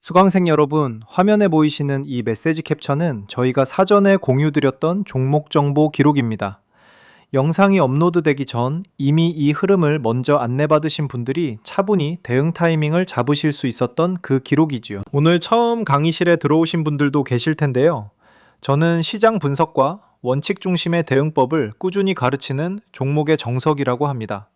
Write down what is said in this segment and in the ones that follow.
수강생 여러분, 화면에 보이시는 이 메시지 캡처는 저희가 사전에 공유드렸던 종목 정보 기록입니다. 영상이 업로드되기 전 이미 이 흐름을 먼저 안내받으신 분들이 차분히 대응 타이밍을 잡으실 수 있었던 그 기록이지요. 오늘 처음 강의실에 들어오신 분들도 계실 텐데요. 저는 시장 분석과 원칙 중심의 대응법을 꾸준히 가르치는 종목의 정석이라고 합니다.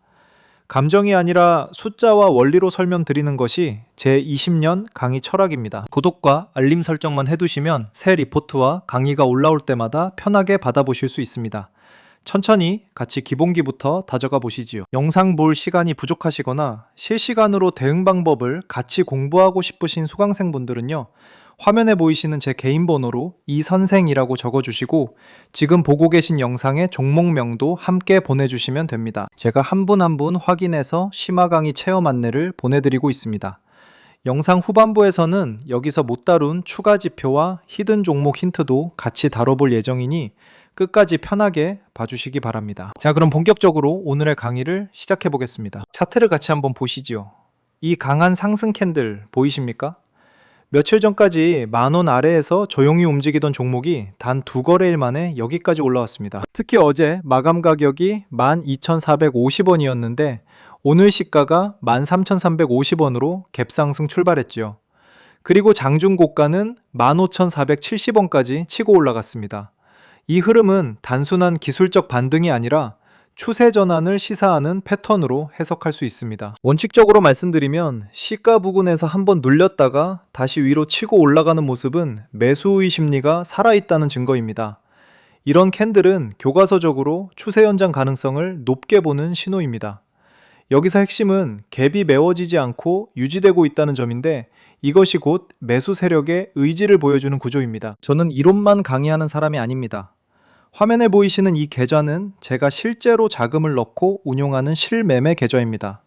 감정이 아니라 숫자와 원리로 설명드리는 것이 제 20년 강의 철학입니다. 구독과 알림 설정만 해두시면 새 리포트와 강의가 올라올 때마다 편하게 받아보실 수 있습니다. 천천히 같이 기본기부터 다져가 보시지요. 영상 볼 시간이 부족하시거나 실시간으로 대응 방법을 같이 공부하고 싶으신 수강생분들은요. 화면에 보이시는 제 개인 번호로 이선생이라고 적어주시고 지금 보고 계신 영상의 종목명도 함께 보내주시면 됩니다. 제가 한 분 한 분 확인해서 심화 강의 체험 안내를 보내드리고 있습니다. 영상 후반부에서는 여기서 못 다룬 추가 지표와 히든 종목 힌트도 같이 다뤄볼 예정이니 끝까지 편하게 봐주시기 바랍니다. 자, 그럼 본격적으로 오늘의 강의를 시작해 보겠습니다. 차트를 같이 한번 보시죠. 이 강한 상승 캔들 보이십니까? 며칠 전까지 10,000원 아래에서 조용히 움직이던 종목이 단 2거래일 만에 여기까지 올라왔습니다. 특히 어제 마감 가격이 12,450원이었는데 오늘 시가가 13,350원으로 갭상승 출발했죠. 그리고 장중 고가는 15,470원까지 치고 올라갔습니다. 이 흐름은 단순한 기술적 반등이 아니라 추세 전환을 시사하는 패턴으로 해석할 수 있습니다. 원칙적으로 말씀드리면 시가 부근에서 한번 눌렸다가 다시 위로 치고 올라가는 모습은 매수의 심리가 살아있다는 증거입니다. 이런 캔들은 교과서적으로 추세 연장 가능성을 높게 보는 신호입니다. 여기서 핵심은 갭이 메워지지 않고 유지되고 있다는 점인데 이것이 곧 매수 세력의 의지를 보여주는 구조입니다. 저는 이론만 강의하는 사람이 아닙니다. 화면에 보이시는 이 계좌는 제가 실제로 자금을 넣고 운용하는 실매매 계좌입니다.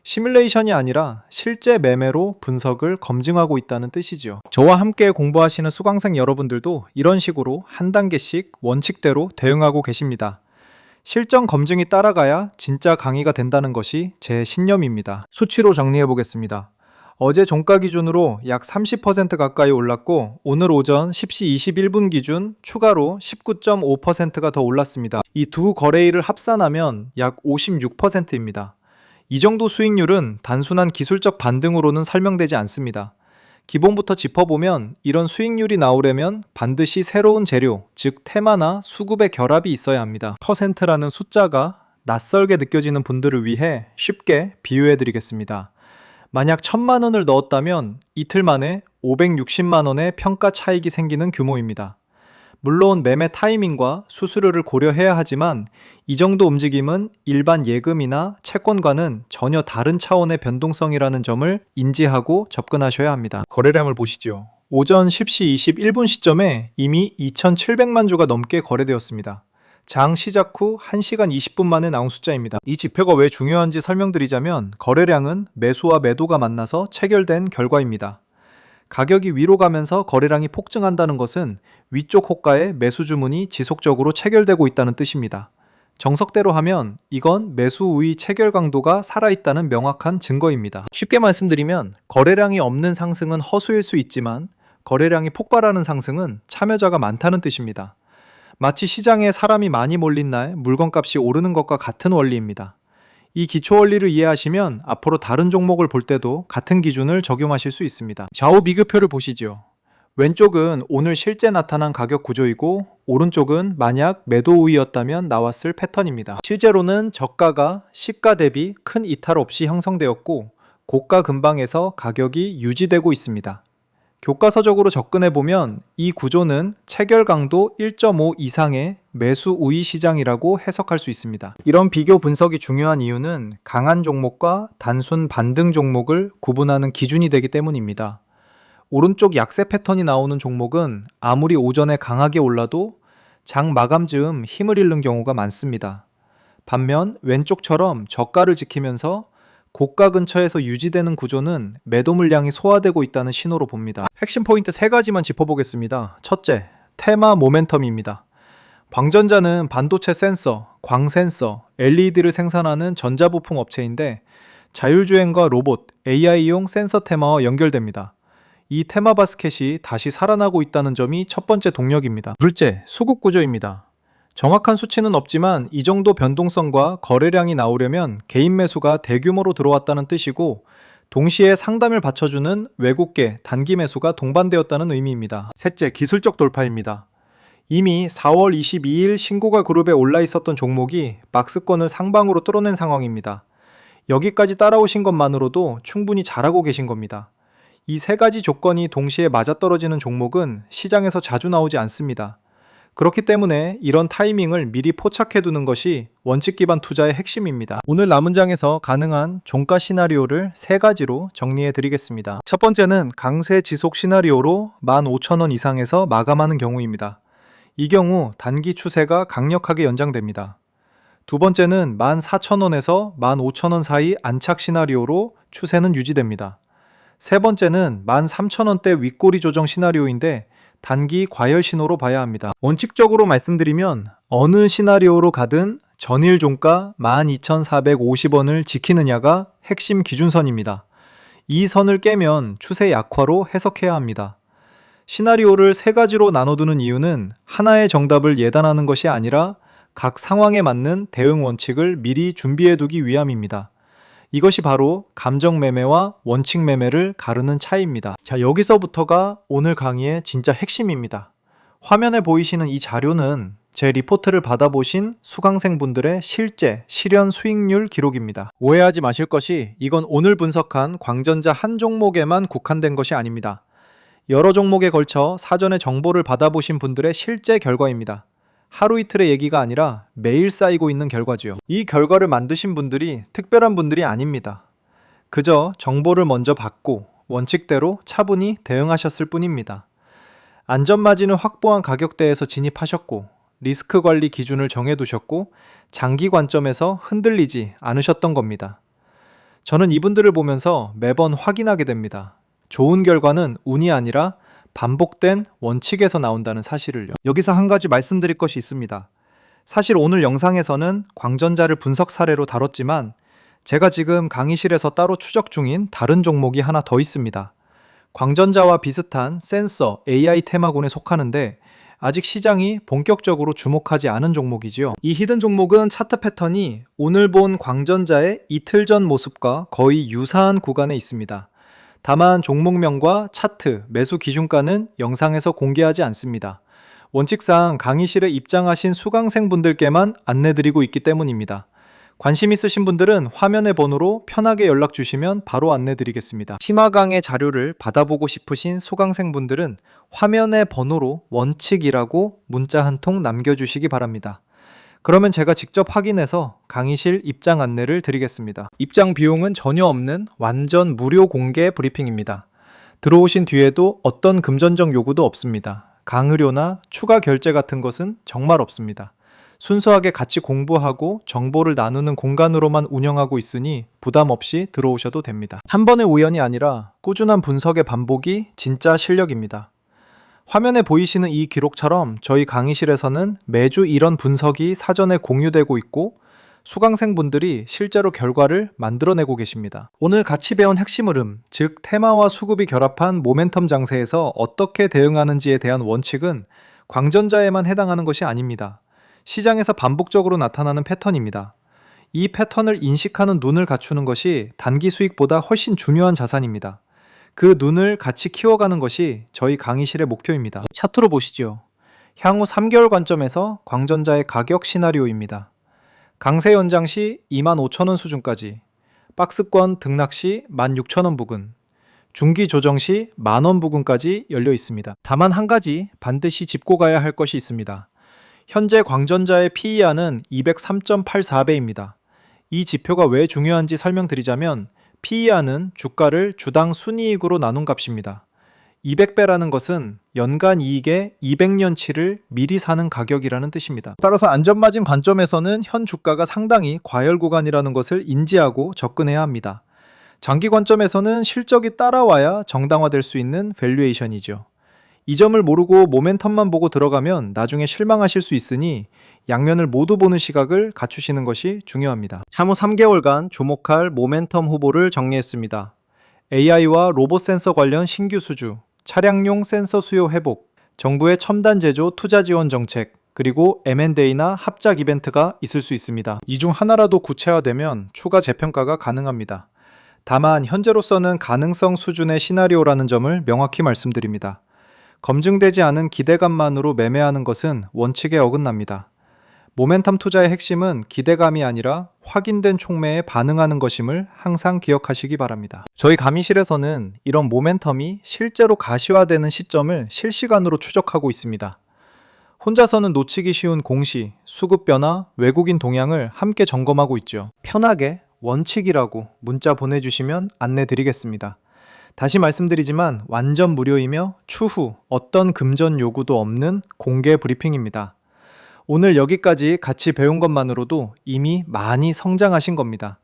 시뮬레이션이 아니라 실제 매매로 분석을 검증하고 있다는 뜻이죠. 저와 함께 공부하시는 수강생 여러분들도 이런 식으로 한 단계씩 원칙대로 대응하고 계십니다. 실전 검증이 따라가야 진짜 강의가 된다는 것이 제 신념입니다. 수치로 정리해 보겠습니다. 어제 종가 기준으로 약 30% 가까이 올랐고 오늘 오전 10시 21분 기준 추가로 19.5%가 더 올랐습니다. 이 두 거래일을 합산하면 약 56%입니다. 이 정도 수익률은 단순한 기술적 반등으로는 설명되지 않습니다. 기본부터 짚어보면 이런 수익률이 나오려면 반드시 새로운 재료, 즉 테마나 수급의 결합이 있어야 합니다. 퍼센트라는 숫자가 낯설게 느껴지는 분들을 위해 쉽게 비유해 드리겠습니다. 만약 1,000만 원을 넣었다면 이틀 만에 560만 원의 평가 차익이 생기는 규모입니다. 물론 매매 타이밍과 수수료를 고려해야 하지만 이 정도 움직임은 일반 예금이나 채권과는 전혀 다른 차원의 변동성이라는 점을 인지하고 접근하셔야 합니다. 거래량을 보시죠. 오전 10시 21분 시점에 이미 2,700만 주가 넘게 거래되었습니다. 장 시작 후 1시간 20분 만에 나온 숫자입니다. 이 지표가 왜 중요한지 설명드리자면 거래량은 매수와 매도가 만나서 체결된 결과입니다. 가격이 위로 가면서 거래량이 폭증한다는 것은 위쪽 호가의 매수 주문이 지속적으로 체결되고 있다는 뜻입니다. 정석대로 하면 이건 매수 우위 체결 강도가 살아있다는 명확한 증거입니다. 쉽게 말씀드리면 거래량이 없는 상승은 허수일 수 있지만 거래량이 폭발하는 상승은 참여자가 많다는 뜻입니다. 마치 시장에 사람이 많이 몰린 날 물건값이 오르는 것과 같은 원리입니다. 이 기초 원리를 이해하시면 앞으로 다른 종목을 볼 때도 같은 기준을 적용하실 수 있습니다. 좌우 비교표를 보시죠. 왼쪽은 오늘 실제 나타난 가격 구조이고 오른쪽은 만약 매도 우위였다면 나왔을 패턴입니다. 실제로는 저가가 시가 대비 큰 이탈 없이 형성되었고 고가 근방에서 가격이 유지되고 있습니다. 교과서적으로 접근해보면 이 구조는 체결 강도 1.5 이상의 매수 우위 시장이라고 해석할 수 있습니다. 이런 비교 분석이 중요한 이유는 강한 종목과 단순 반등 종목을 구분하는 기준이 되기 때문입니다. 오른쪽 약세 패턴이 나오는 종목은 아무리 오전에 강하게 올라도 장 마감 즈음 힘을 잃는 경우가 많습니다. 반면 왼쪽처럼 저가를 지키면서 고가 근처에서 유지되는 구조는 매도 물량이 소화되고 있다는 신호로 봅니다. 핵심 포인트 3가지만 짚어보겠습니다. 첫째, 테마 모멘텀입니다. 광전자는 반도체 센서, 광센서, LED를 생산하는 전자부품 업체인데 자율주행과 로봇, AI용 센서 테마와 연결됩니다. 이 테마바스켓이 다시 살아나고 있다는 점이 첫 번째 동력입니다. 둘째, 수급 구조입니다. 정확한 수치는 없지만 이 정도 변동성과 거래량이 나오려면 개인 매수가 대규모로 들어왔다는 뜻이고, 동시에 상담을 받쳐주는 외국계 단기 매수가 동반되었다는 의미입니다. 셋째, 기술적 돌파입니다. 이미 4월 22일 신고가 그룹에 올라 있었던 종목이 박스권을 상방으로 뚫어낸 상황입니다. 여기까지 따라오신 것만으로도 충분히 잘하고 계신 겁니다. 이 세 가지 조건이 동시에 맞아떨어지는 종목은 시장에서 자주 나오지 않습니다. 그렇기 때문에 이런 타이밍을 미리 포착해두는 것이 원칙 기반 투자의 핵심입니다. 오늘 남은 장에서 가능한 종가 시나리오를 세 가지로 정리해 드리겠습니다. 첫 번째는 강세 지속 시나리오로 15,000원 이상에서 마감하는 경우입니다. 이 경우 단기 추세가 강력하게 연장됩니다. 두 번째는 14,000원에서 15,000원 사이 안착 시나리오로 추세는 유지됩니다. 세 번째는 13,000원대 윗꼬리 조정 시나리오인데 단기 과열 신호로 봐야 합니다. 원칙적으로 말씀드리면 어느 시나리오로 가든 전일 종가 12,450원을 지키느냐가 핵심 기준선입니다. 이 선을 깨면 추세 약화로 해석해야 합니다. 시나리오를 세 가지로 나눠두는 이유는 하나의 정답을 예단하는 것이 아니라 각 상황에 맞는 대응 원칙을 미리 준비해두기 위함입니다. 이것이 바로 감정 매매와 원칙 매매를 가르는 차이입니다. 자, 여기서부터가 오늘 강의의 진짜 핵심입니다. 화면에 보이시는 이 자료는 제 리포트를 받아보신 수강생분들의 실제 실현 수익률 기록입니다. 오해하지 마실 것이 이건 오늘 분석한 광전자 한 종목에만 국한된 것이 아닙니다. 여러 종목에 걸쳐 사전에 정보를 받아보신 분들의 실제 결과입니다. 하루 이틀의 얘기가 아니라 매일 쌓이고 있는 결과지요. 이 결과를 만드신 분들이 특별한 분들이 아닙니다. 그저 정보를 먼저 받고 원칙대로 차분히 대응하셨을 뿐입니다. 안전마진을 확보한 가격대에서 진입하셨고, 리스크 관리 기준을 정해두셨고, 장기 관점에서 흔들리지 않으셨던 겁니다. 저는 이분들을 보면서 매번 확인하게 됩니다. 좋은 결과는 운이 아니라 반복된 원칙에서 나온다는 사실을요. 여기서 한 가지 말씀드릴 것이 있습니다. 사실 오늘 영상에서는 광전자를 분석 사례로 다뤘지만 제가 지금 강의실에서 따로 추적 중인 다른 종목이 하나 더 있습니다. 광전자와 비슷한 센서, AI 테마군에 속하는데 아직 시장이 본격적으로 주목하지 않은 종목이지요. 이 히든 종목은 차트 패턴이 오늘 본 광전자의 이틀 전 모습과 거의 유사한 구간에 있습니다. 다만 종목명과 차트, 매수 기준가는 영상에서 공개하지 않습니다. 원칙상 강의실에 입장하신 수강생분들께만 안내드리고 있기 때문입니다. 관심 있으신 분들은 화면의 번호로 편하게 연락 주시면 바로 안내드리겠습니다. 치마 강의 자료를 받아보고 싶으신 수강생분들은 화면의 번호로 원칙이라고 문자 한 통 남겨주시기 바랍니다. 그러면 제가 직접 확인해서 강의실 입장 안내를 드리겠습니다. 입장 비용은 전혀 없는 완전 무료 공개 브리핑입니다. 들어오신 뒤에도 어떤 금전적 요구도 없습니다. 강의료나 추가 결제 같은 것은 정말 없습니다. 순수하게 같이 공부하고 정보를 나누는 공간으로만 운영하고 있으니 부담 없이 들어오셔도 됩니다. 한 번의 우연이 아니라 꾸준한 분석의 반복이 진짜 실력입니다. 화면에 보이시는 이 기록처럼 저희 강의실에서는 매주 이런 분석이 사전에 공유되고 있고 수강생분들이 실제로 결과를 만들어내고 계십니다. 오늘 같이 배운 핵심 흐름, 즉 테마와 수급이 결합한 모멘텀 장세에서 어떻게 대응하는지에 대한 원칙은 광전자에만 해당하는 것이 아닙니다. 시장에서 반복적으로 나타나는 패턴입니다. 이 패턴을 인식하는 눈을 갖추는 것이 단기 수익보다 훨씬 중요한 자산입니다. 그 눈을 같이 키워가는 것이 저희 강의실의 목표입니다. 차트로 보시죠. 향후 3개월 관점에서 광전자의 가격 시나리오입니다. 강세 연장 시 25,000원 수준까지, 박스권 등락 시 16,000원 부근, 중기 조정 시 10,000원 부근까지 열려 있습니다. 다만 한 가지 반드시 짚고 가야 할 것이 있습니다. 현재 광전자의 PER는 203.84배입니다. 이 지표가 왜 중요한지 설명드리자면 PER는 주가를 주당 순이익으로 나눈 값입니다. 200배라는 것은 연간 이익의 200년치를 미리 사는 가격이라는 뜻입니다. 따라서 안전마진 관점에서는 현 주가가 상당히 과열 구간이라는 것을 인지하고 접근해야 합니다. 장기 관점에서는 실적이 따라와야 정당화될 수 있는 밸류에이션이죠. 이 점을 모르고 모멘텀만 보고 들어가면 나중에 실망하실 수 있으니 양면을 모두 보는 시각을 갖추시는 것이 중요합니다. 향후 3개월간 주목할 모멘텀 후보를 정리했습니다. AI와 로봇 센서 관련 신규 수주, 차량용 센서 수요 회복, 정부의 첨단 제조 투자 지원 정책, 그리고 M&A나 합작 이벤트가 있을 수 있습니다. 이 중 하나라도 구체화되면 추가 재평가가 가능합니다. 다만 현재로서는 가능성 수준의 시나리오라는 점을 명확히 말씀드립니다. 검증되지 않은 기대감만으로 매매하는 것은 원칙에 어긋납니다. 모멘텀 투자의 핵심은 기대감이 아니라 확인된 촉매에 반응하는 것임을 항상 기억하시기 바랍니다. 저희 가미실에서는 이런 모멘텀이 실제로 가시화되는 시점을 실시간으로 추적하고 있습니다. 혼자서는 놓치기 쉬운 공시, 수급 변화, 외국인 동향을 함께 점검하고 있죠. 편하게 원칙이라고 문자 보내주시면 안내 드리겠습니다. 다시 말씀드리지만 완전 무료이며 추후 어떤 금전 요구도 없는 공개 브리핑입니다. 오늘 여기까지 같이 배운 것만으로도 이미 많이 성장하신 겁니다.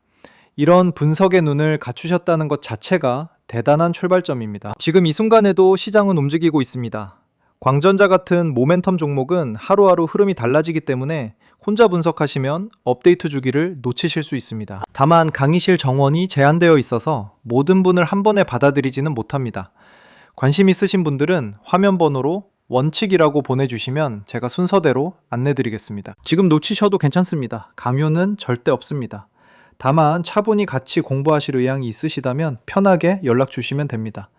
이런 분석의 눈을 갖추셨다는 것 자체가 대단한 출발점입니다. 지금 이 순간에도 시장은 움직이고 있습니다. 광전자 같은 모멘텀 종목은 하루하루 흐름이 달라지기 때문에 혼자 분석하시면 업데이트 주기를 놓치실 수 있습니다. 다만 강의실 정원이 제한되어 있어서 모든 분을 한 번에 받아들이지는 못합니다. 관심 있으신 분들은 화면 번호로 원칙이라고 보내주시면 제가 순서대로 안내드리겠습니다. 지금 놓치셔도 괜찮습니다. 강요는 절대 없습니다. 다만 차분히 같이 공부하실 의향이 있으시다면 편하게 연락 주시면 됩니다.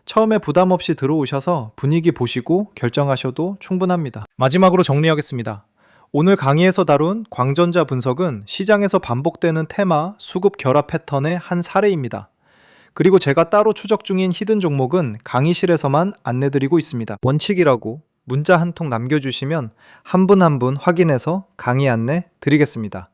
처음에 부담 없이 들어오셔서 분위기 보시고 결정하셔도 충분합니다. 마지막으로 정리하겠습니다. 오늘 강의에서 다룬 광전자 분석은 시장에서 반복되는 테마, 수급 결합 패턴의 한 사례입니다. 그리고 제가 따로 추적 중인 히든 종목은 강의실에서만 안내드리고 있습니다. 원칙이라고 문자 한 통 남겨주시면 한 분 한 분 확인해서 강의 안내 드리겠습니다.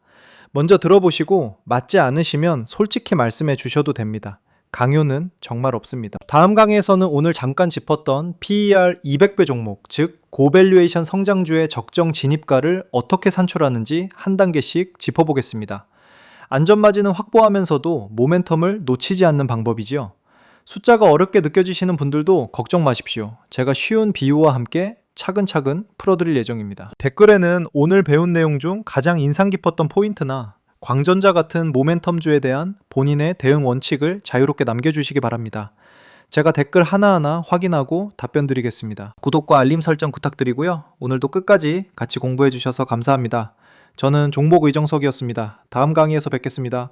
먼저 들어보시고 맞지 않으시면 솔직히 말씀해 주셔도 됩니다. 강요는 정말 없습니다. 다음 강의에서는 오늘 잠깐 짚었던 PER 200배 종목, 즉 고밸류에이션 성장주의 적정 진입가를 어떻게 산출하는지 한 단계씩 짚어보겠습니다. 안전마진은 확보하면서도 모멘텀을 놓치지 않는 방법이지요. 숫자가 어렵게 느껴지시는 분들도 걱정 마십시오. 제가 쉬운 비유와 함께 차근차근 풀어드릴 예정입니다. 댓글에는 오늘 배운 내용 중 가장 인상 깊었던 포인트나 광전자 같은 모멘텀주에 대한 본인의 대응 원칙을 자유롭게 남겨주시기 바랍니다. 제가 댓글 하나하나 확인하고 답변 드리겠습니다. 구독과 알림 설정 부탁드리고요. 오늘도 끝까지 같이 공부해 주셔서 감사합니다. 저는 종목 의정석이었습니다. 다음 강의에서 뵙겠습니다.